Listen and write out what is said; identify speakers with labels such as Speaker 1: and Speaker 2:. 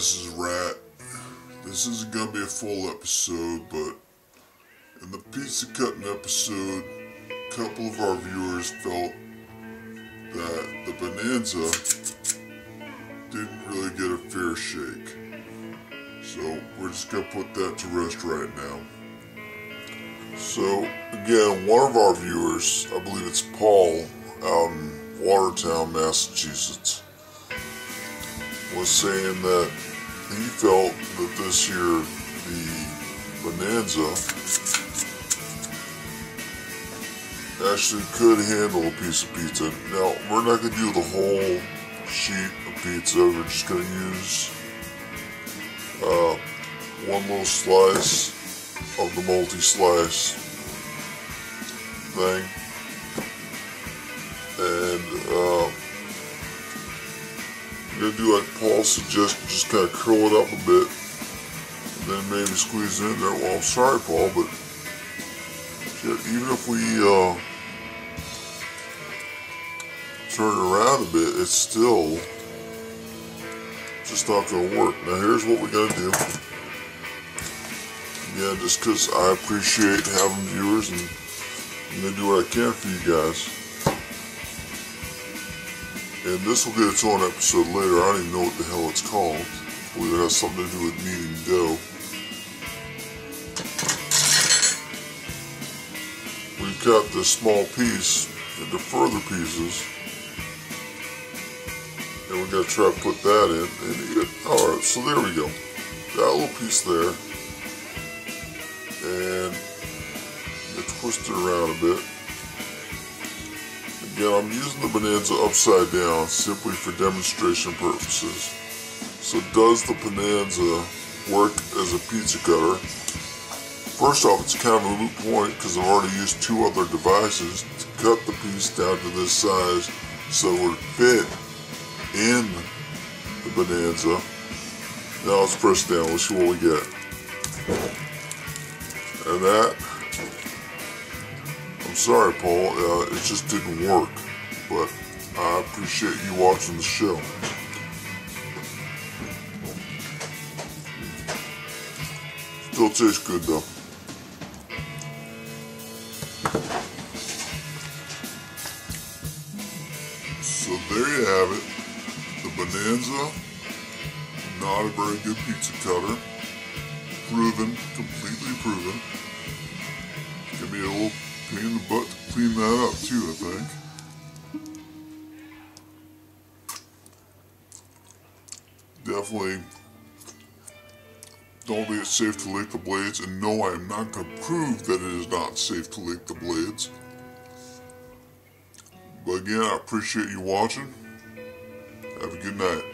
Speaker 1: this is Rat. This isn't gonna be a full episode, but in the pizza cutting episode, a couple of our viewers felt that the Bonanza didn't really get a fair shake. So we're just gonna put that to rest right now. So again, one of our viewers, I believe it's Paul, out in Watertown, Massachusetts, was saying that he felt that this year the Bonanza actually could handle a piece of pizza. Now, we're not going to do the whole sheet of pizza. We're just going to use one little slice of the multi-slice thing. And I'm going to do like Paul suggested, just kind of curl it up a bit, and then maybe squeeze it in there. Well, I'm sorry, Paul, but even if we turn it around a bit, it's still just not going to work. Now, here's what we're going to do. Again, just because I appreciate having viewers, and I'm going to do what I can for you guys. And this will get its own episode later. I don't even know what the hell it's called. I believe it has something to do with kneading dough. We've cut this small piece into further pieces. And we're going to try to put that in and eat it. Alright, so there we go. That little piece there. And twist it around a bit. Again, I'm using the Bonanza upside down simply for demonstration purposes. So does the Bonanza work as a pizza cutter? First off, it's kind of a moot point because I've already used two other devices to cut the piece down to this size so it would fit in the Bonanza. Now let's press down. Let's see what we get. And that, I'm sorry, Paul, it just didn't work, but I appreciate you watching the show. Still tastes good, though. So there you have it. The Bonanza, not a very good pizza cutter. Proven, completely proven. It's gonna be a little pain in the butt to clean that up too, I think. Definitely don't think it's safe to lick the blades, and no, I am not going to prove that it is not safe to lick the blades. But again, I appreciate you watching. Have a good night.